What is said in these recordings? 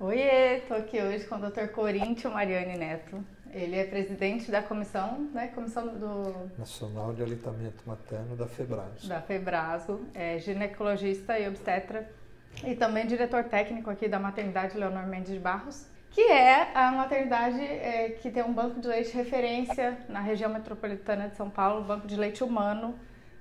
Oiê, estou aqui hoje com o Dr. Coríntio Mariani Neto. Ele é presidente da comissão, né? Comissão do Nacional de Aleitamento Materno da FEBRASO. Da FEBRASO, é ginecologista e obstetra e também diretor técnico aqui da maternidade Leonor Mendes de Barros, que é a maternidade que tem um banco de leite referência na região metropolitana de São Paulo, banco de leite humano.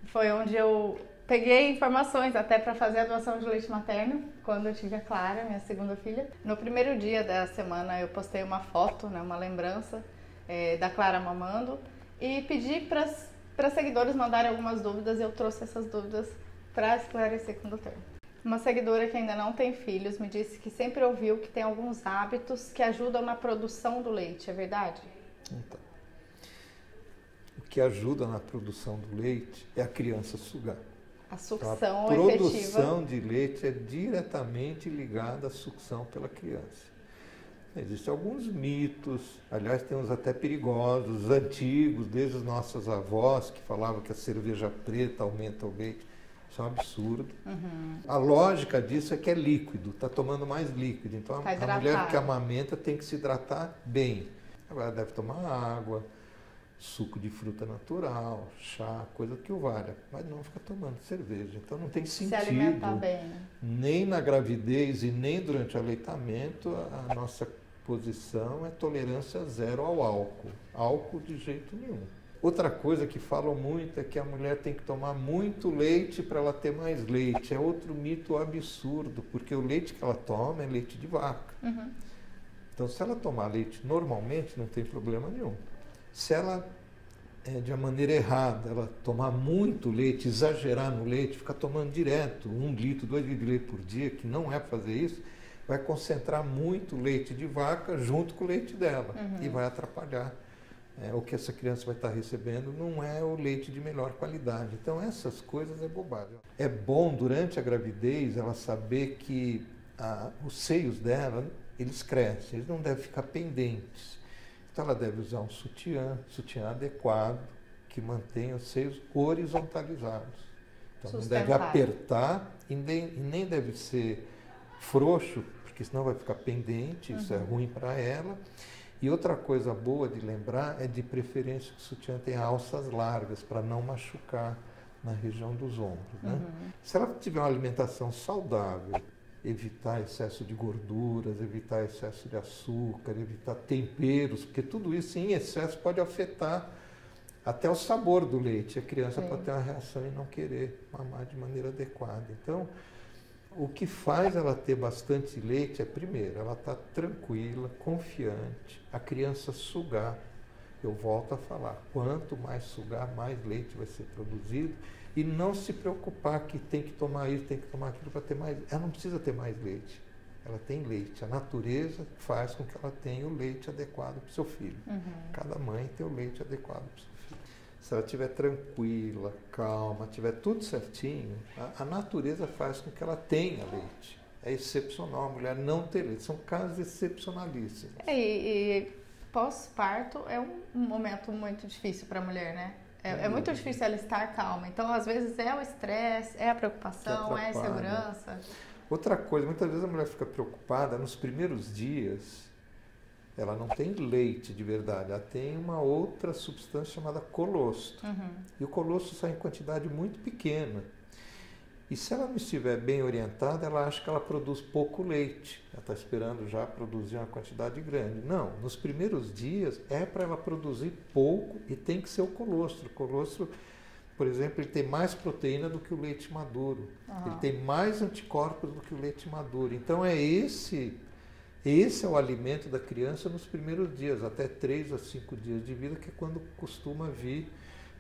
Foi onde eu peguei informações até para fazer a doação de leite materno, quando eu tive a Clara, minha segunda filha. No primeiro dia da semana eu postei uma foto, né, uma lembrança da Clara mamando e pedi para seguidores mandarem algumas dúvidas e eu trouxe essas dúvidas para esclarecer com o doutor. Uma seguidora que ainda não tem filhos me disse que sempre ouviu que tem alguns hábitos que ajudam na produção do leite, é verdade? Então, o que ajuda na produção do leite é a criança sugar. A sucção então, a produção de leite é diretamente ligada à sucção pela criança. Existem alguns mitos, aliás, tem uns até perigosos, antigos, desde as nossas avós, que falavam que a cerveja preta aumenta o leite. Isso é um absurdo. Uhum. A lógica disso é que é líquido, está tomando mais líquido. Então, a mulher que amamenta tem que se hidratar bem. Agora, deve tomar água, suco de fruta natural, chá, coisa que o valha, mas não fica tomando cerveja. Então não tem sentido, se alimentar bem, nem na gravidez e nem durante o aleitamento, a nossa posição é tolerância zero ao álcool. Álcool de jeito nenhum. Outra coisa que falam muito é que a mulher tem que tomar muito leite para ela ter mais leite. É outro mito absurdo, porque o leite que ela toma é leite de vaca. Uhum. Então se ela tomar leite normalmente, não tem problema nenhum. Se ela, de uma maneira errada, ela tomar muito leite, exagerar no leite, ficar tomando direto 1 litro, 2 litros de leite por dia, que não é fazer isso, vai concentrar muito leite de vaca junto com o leite dela e vai atrapalhar. O que essa criança vai estar recebendo não é o leite de melhor qualidade. Então essas coisas é bobagem. É bom durante a gravidez ela saber que os seios dela, eles crescem, eles não devem ficar pendentes. Então ela deve usar um sutiã adequado, que mantenha os seios horizontalizados. Então não deve apertar e nem deve ser frouxo, porque senão vai ficar pendente, isso é ruim para ela. E outra coisa boa de lembrar é de preferência que o sutiã tenha alças largas, para não machucar na região dos ombros. Né? Se ela tiver uma alimentação saudável, evitar excesso de gorduras, evitar excesso de açúcar, evitar temperos, porque tudo isso em excesso pode afetar até o sabor do leite. A criança pode ter uma reação e não querer mamar de maneira adequada. Então, o que faz ela ter bastante leite é, primeiro, ela está tranquila, confiante, a criança sugar. Eu volto a falar, quanto mais sugar, mais leite vai ser produzido. E não se preocupar que tem que tomar isso, tem que tomar aquilo para ter mais. Ela não precisa ter mais leite. Ela tem leite. A natureza faz com que ela tenha o leite adequado para o seu filho. Cada mãe tem o leite adequado para o seu filho. Se ela estiver tranquila, calma, tiver tudo certinho, a natureza faz com que ela tenha leite. É excepcional a mulher não ter leite. São casos excepcionalíssimos. E pós-parto é um momento muito difícil para a mulher, né? É muito difícil ela estar calma. Então, às vezes, é o estresse, é a preocupação, é a insegurança. Outra coisa, muitas vezes a mulher fica preocupada nos primeiros dias. Ela não tem leite de verdade, ela tem uma outra substância chamada colostro. E o colostro sai em quantidade muito pequena. E se ela não estiver bem orientada, ela acha que ela produz pouco leite. Ela está esperando já produzir uma quantidade grande. Não, nos primeiros dias é para ela produzir pouco e tem que ser o colostro. O colostro, por exemplo, ele tem mais proteína do que o leite maduro. Ele tem mais anticorpos do que o leite maduro. Então esse é o alimento da criança nos primeiros dias, até 3 a 5 dias de vida, que é quando costuma vir.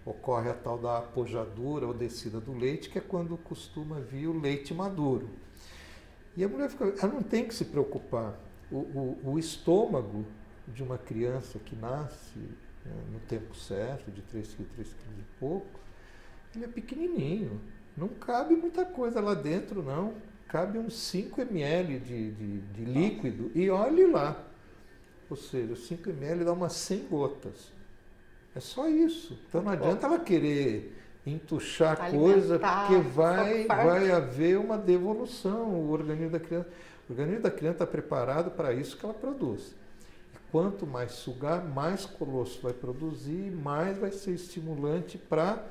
Ocorre a tal da apojadura ou descida do leite, que é quando costuma vir o leite maduro. E a mulher ela não tem que se preocupar. O estômago de uma criança que nasce no tempo certo, de 3 kg e pouco, ele é pequenininho. Não cabe muita coisa lá dentro, não. Cabe uns 5 ml de líquido e olhe lá. Ou seja, 5 ml dá umas 100 gotas. É só isso. Então não adianta ela querer entuchar coisa, porque vai haver uma devolução. O organismo da criança O organismo da criança está preparado para isso que ela produz. Quanto mais sugar, mais colostro vai produzir, mais vai ser estimulante para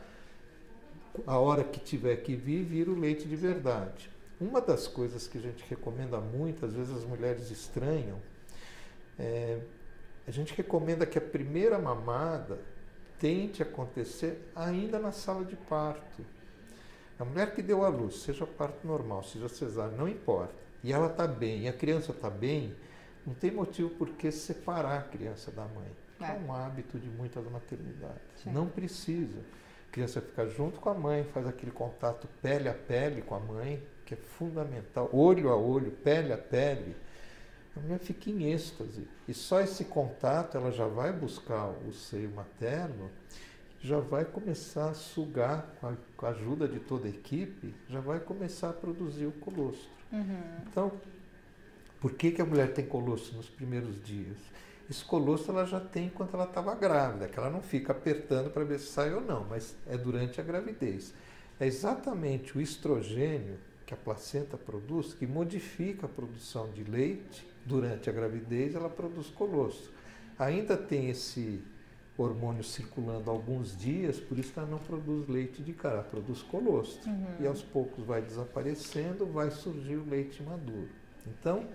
a hora que tiver que vir o leite de verdade. Uma das coisas que a gente recomenda muito, às vezes as mulheres estranham, a gente recomenda que a primeira mamada tente acontecer ainda na sala de parto. A mulher que deu à luz, seja parto normal, seja cesárea, não importa, e ela está bem, e a criança está bem, não tem motivo por que separar a criança da mãe. É um hábito de muitas maternidades. Sim. Não precisa. A criança fica junto com a mãe, faz aquele contato pele a pele com a mãe, que é fundamental, olho a olho, pele a pele. A mulher fica em êxtase. E só esse contato, ela já vai buscar o seio materno, já vai começar a sugar, com a ajuda de toda a equipe, já vai começar a produzir o colostro. Então, por que a mulher tem colostro nos primeiros dias? Esse colostro ela já tem enquanto ela estava grávida, que ela não fica apertando para ver se sai ou não, mas é durante a gravidez. É exatamente o estrogênio que a placenta produz que modifica a produção de leite. Durante a gravidez ela produz colostro. Ainda tem esse hormônio circulando alguns dias, por isso que ela não produz leite de cara, ela produz colostro. E aos poucos vai desaparecendo, vai surgir o leite maduro. Então,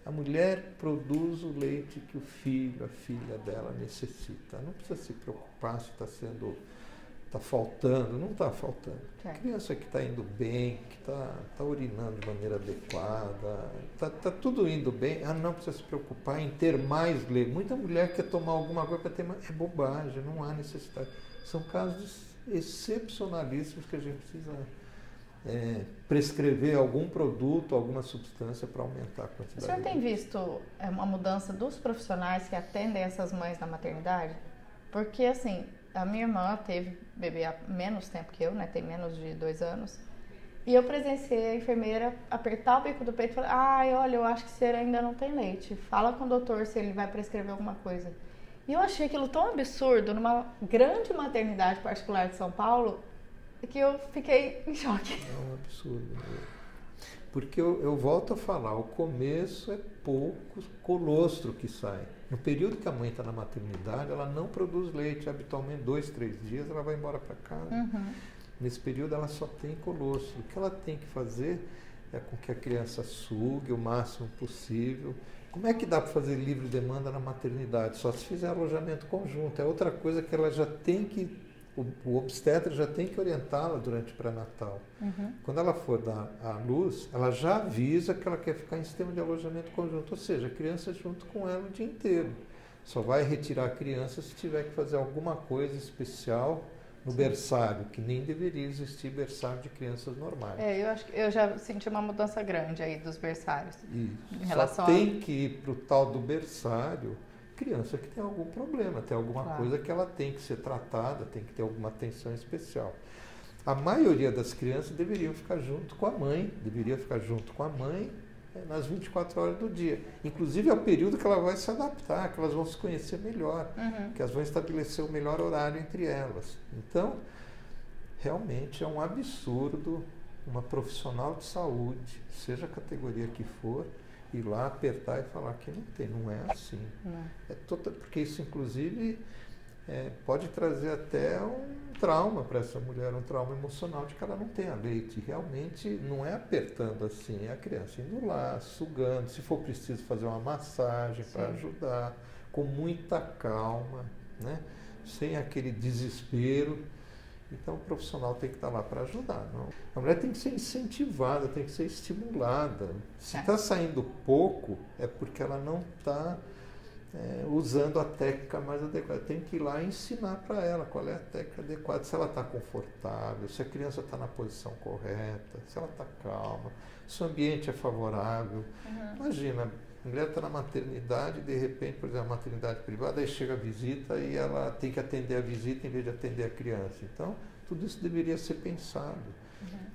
a mulher produz o leite que o filho, a filha dela necessita. Não precisa se preocupar se está faltando, não está faltando. A criança que está indo bem, que está urinando de maneira adequada, está tudo indo bem, não precisa se preocupar em ter mais leite. Muita mulher quer tomar alguma coisa para ter mais. É bobagem, não há necessidade. São casos excepcionalíssimos que a gente precisa prescrever algum produto, alguma substância para aumentar a quantidade. O senhor tem visto uma mudança dos profissionais que atendem essas mães na maternidade? Porque, assim, a minha irmã teve bebê há menos tempo que eu, né? Tem menos de 2 anos. E eu presenciei a enfermeira apertar o bico do peito e falar: olha, eu acho que você ainda não tem leite. Fala com o doutor se ele vai prescrever alguma coisa. E eu achei aquilo tão absurdo, numa grande maternidade particular de São Paulo, que eu fiquei em choque. É um absurdo. Porque eu volto a falar, o começo é pouco colostro que sai. No período que a mãe está na maternidade, ela não produz leite, habitualmente 2, 3 dias ela vai embora para casa. Nesse período ela só tem colostro. O que ela tem que fazer é com que a criança sugue o máximo possível. Como é que dá para fazer livre demanda na maternidade? Só se fizer alojamento conjunto. É outra coisa que ela já tem que... O obstetra já tem que orientá-la durante o pré-natal. Quando ela for dar à luz, ela já avisa que ela quer ficar em sistema de alojamento conjunto, ou seja, a criança junto com ela o dia inteiro. Só vai retirar a criança se tiver que fazer alguma coisa especial no berçário, que nem deveria existir berçário de crianças normais. Eu acho que eu já senti uma mudança grande aí dos berçários. Isso. Em relação Só tem que ir para o tal do berçário criança que tem algum problema, tem alguma coisa que ela tem que ser tratada, tem que ter alguma atenção especial. A maioria das crianças deveriam ficar junto com a mãe, nas 24 horas do dia. Inclusive é o período que ela vai se adaptar, que elas vão se conhecer melhor, que elas vão estabelecer o melhor horário entre elas. Então, realmente é um absurdo uma profissional de saúde, seja a categoria que for, ir lá apertar e falar que não é assim. Porque isso, inclusive, pode trazer até um trauma para essa mulher, um trauma emocional de que ela não tenha leite. Realmente não é apertando assim, é a criança indo lá, sugando, se for preciso fazer uma massagem para ajudar, com muita calma, né? Sem aquele desespero. Então o profissional tem que estar lá para ajudar. Não? A mulher tem que ser incentivada, tem que ser estimulada. Se está saindo pouco, é porque ela não está usando a técnica mais adequada. Tem que ir lá e ensinar para ela qual é a técnica adequada. Se ela está confortável, se a criança está na posição correta, se ela está calma, se o ambiente é favorável. Imagina, a mulher está na maternidade, de repente, por exemplo, a maternidade privada, aí chega a visita e ela tem que atender a visita em vez de atender a criança. Então, tudo isso deveria ser pensado.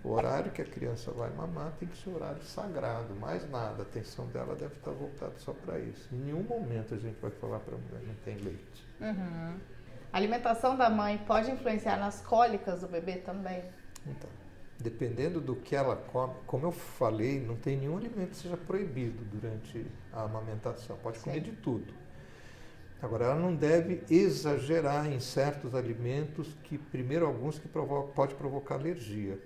O horário que a criança vai mamar tem que ser horário sagrado, mais nada. A atenção dela deve estar voltada só para isso. Em nenhum momento a gente vai falar para a mulher não tem leite. A alimentação da mãe pode influenciar nas cólicas do bebê também? Então, dependendo do que ela come, como eu falei, não tem nenhum alimento que seja proibido durante a amamentação. Pode comer de tudo. Agora, ela não deve exagerar em certos alimentos que, primeiro, alguns que pode provocar alergia.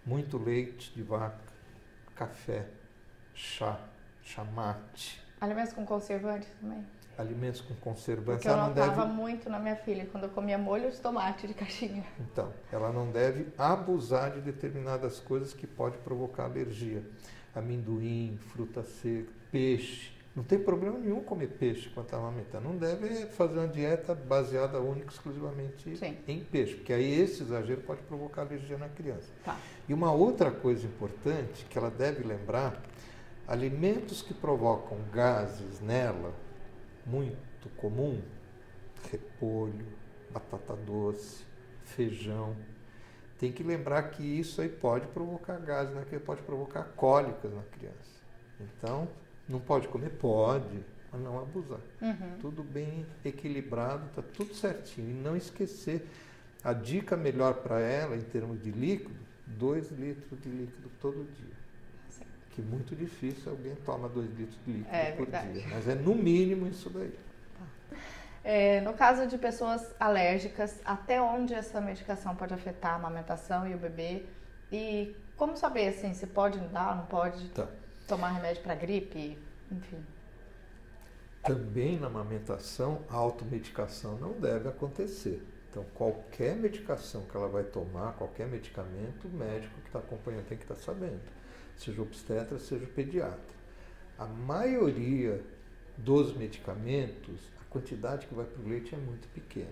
Muito leite de vaca, café, chá, chamate. Alimentos com conservantes também? Alimentos com conservantes. Porque eu notava muito na minha filha, quando eu comia molho de tomate de caixinha. Então, ela não deve abusar de determinadas coisas que pode provocar alergia. Amendoim, fruta seca, peixe. Não tem problema nenhum comer peixe quando está amamentando. Não deve fazer uma dieta baseada única e exclusivamente em peixe, porque aí esse exagero pode provocar alergia na criança. Tá. E uma outra coisa importante que ela deve lembrar, alimentos que provocam gases nela, muito comum, repolho, batata doce, feijão. Tem que lembrar que isso aí pode provocar gases, pode provocar cólicas na criança. Então, não pode comer? Pode, mas não abusar. Tudo bem equilibrado, está tudo certinho. E não esquecer, a dica melhor para ela, em termos de líquido, 2 litros de líquido todo dia. Sim. Que é muito difícil alguém toma 2 litros de líquido por verdade. dia. Mas é no mínimo isso daí. No caso de pessoas alérgicas, até onde essa medicação pode afetar a amamentação e o bebê? E como saber assim, se pode dar, não pode tomar remédio para gripe, enfim? Também na amamentação, a automedicação não deve acontecer. Então, qualquer medicação que ela vai tomar, qualquer medicamento, o médico que está acompanhando tem que estar sabendo. Seja o obstetra, seja o pediatra. A maioria dos medicamentos, a quantidade que vai para o leite é muito pequena.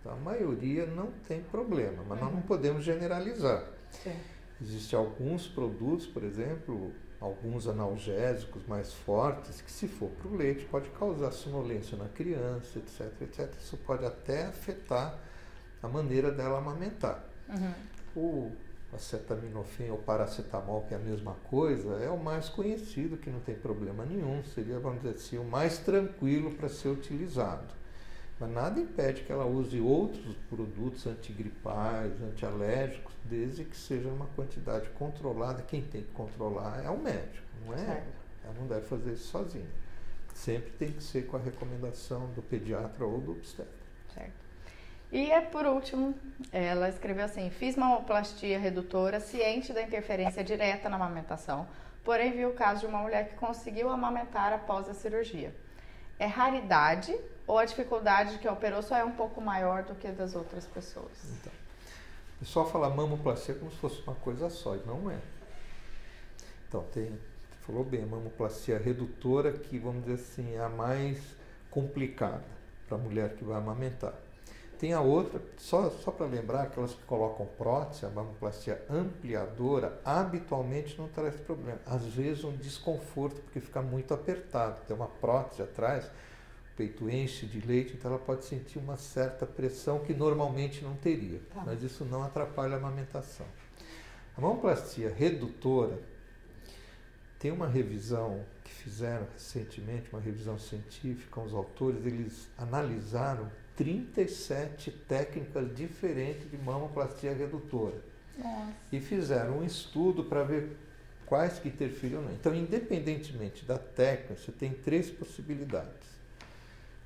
Então, a maioria não tem problema, mas nós não podemos generalizar. Sim. Existem alguns produtos, por exemplo, alguns analgésicos mais fortes, que se for para o leite pode causar sonolência na criança, etc, etc. Isso pode até afetar a maneira dela amamentar. O acetaminofén ou paracetamol, que é a mesma coisa, é o mais conhecido, que não tem problema nenhum, seria, vamos dizer assim, o mais tranquilo para ser utilizado. Mas nada impede que ela use outros produtos antigripais, antialérgicos, desde que seja uma quantidade controlada. Quem tem que controlar é o médico, não é ela. Ela não deve fazer isso sozinha. Sempre tem que ser com a recomendação do pediatra ou do obstetra. Certo. E por último, ela escreveu assim: fiz mamoplastia redutora ciente da interferência direta na amamentação, porém vi o caso de uma mulher que conseguiu amamentar após a cirurgia. É raridade ou a dificuldade que operou só é um pouco maior do que a das outras pessoas? Então, o pessoal fala mamoplastia como se fosse uma coisa só, e não é. Então, falou bem, a mamoplastia redutora, que vamos dizer assim, é a mais complicada para a mulher que vai amamentar. Tem a outra, só para lembrar, aquelas que colocam prótese, a mamoplastia ampliadora, habitualmente não traz problema. Às vezes um desconforto, porque fica muito apertado. Tem uma prótese atrás, o peito enche de leite, então ela pode sentir uma certa pressão que normalmente não teria. Mas isso não atrapalha a amamentação. A mamoplastia redutora, tem uma revisão que fizeram recentemente, uma revisão científica, os autores, eles analisaram 37 técnicas diferentes de mamoplastia redutora. Nossa. E fizeram um estudo para ver quais que interferiam. Então, independentemente da técnica, você tem 3 possibilidades.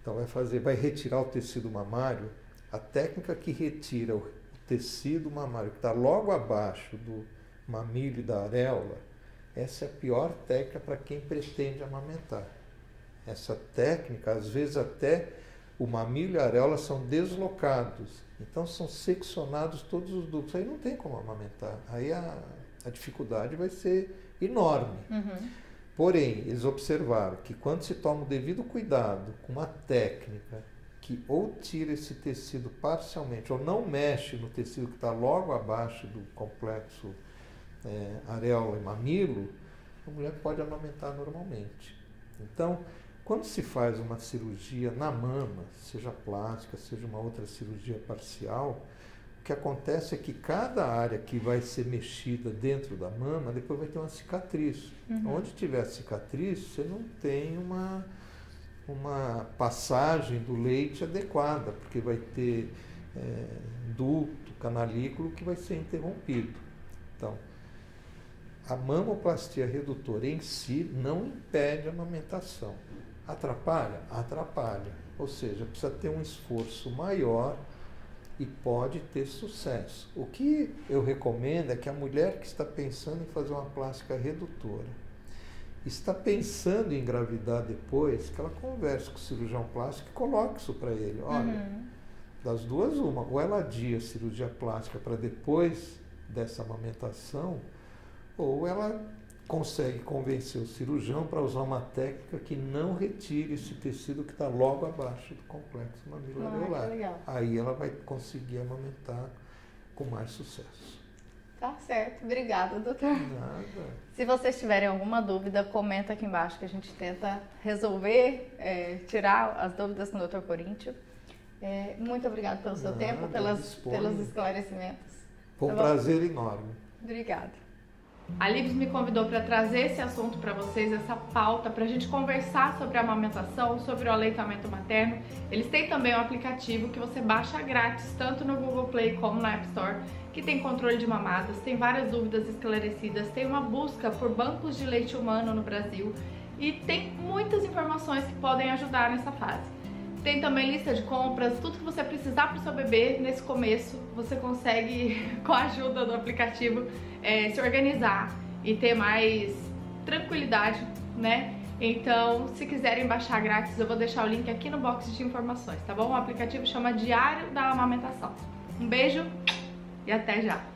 Então, vai retirar o tecido mamário. A técnica que retira o tecido mamário, que está logo abaixo do mamilo e da areola, essa é a pior técnica para quem pretende amamentar. Essa técnica, às vezes até o mamilo e a areola são deslocados, então são seccionados todos os ductos, aí não tem como amamentar, aí a dificuldade vai ser enorme. Porém, eles observaram que quando se toma o devido cuidado com uma técnica que ou tira esse tecido parcialmente ou não mexe no tecido que está logo abaixo do complexo areola e mamilo, a mulher pode amamentar normalmente. Então, quando se faz uma cirurgia na mama, seja plástica, seja uma outra cirurgia parcial, o que acontece é que cada área que vai ser mexida dentro da mama, depois vai ter uma cicatriz. Onde tiver cicatriz, você não tem uma passagem do leite adequada, porque vai ter ducto, canalículo que vai ser interrompido. Então, a mamoplastia redutora em si não impede a amamentação. Atrapalha? Atrapalha. Ou seja, precisa ter um esforço maior e pode ter sucesso. O que eu recomendo é que a mulher que está pensando em fazer uma plástica redutora, está pensando em engravidar depois, que ela converse com o cirurgião plástico e coloque isso para ele. Olha, das duas uma, ou ela adia a cirurgia plástica para depois dessa amamentação, ou ela consegue convencer o cirurgião para usar uma técnica que não retire esse tecido que está logo abaixo do complexo mamiloareolar. Aí ela vai conseguir amamentar com mais sucesso. Tá certo. Obrigada, doutor. Nada. Se vocês tiverem alguma dúvida, comenta aqui embaixo que a gente tenta resolver, tirar as dúvidas com o Dr. Coríntio. Muito obrigada pelo seu tempo, pelos esclarecimentos. Foi um prazer enorme. Obrigada. A Libs me convidou para trazer esse assunto para vocês, essa pauta, para a gente conversar sobre a amamentação, sobre o aleitamento materno. Eles têm também um aplicativo que você baixa grátis, tanto no Google Play como na App Store, que tem controle de mamadas, tem várias dúvidas esclarecidas, tem uma busca por bancos de leite humano no Brasil e tem muitas informações que podem ajudar nessa fase. Tem também lista de compras, tudo que você precisar para o seu bebê nesse começo, você consegue, com a ajuda do aplicativo, se organizar e ter mais tranquilidade, né? Então, se quiserem baixar grátis, eu vou deixar o link aqui no box de informações, tá bom? O aplicativo chama Diário da Amamentação. Um beijo e até já!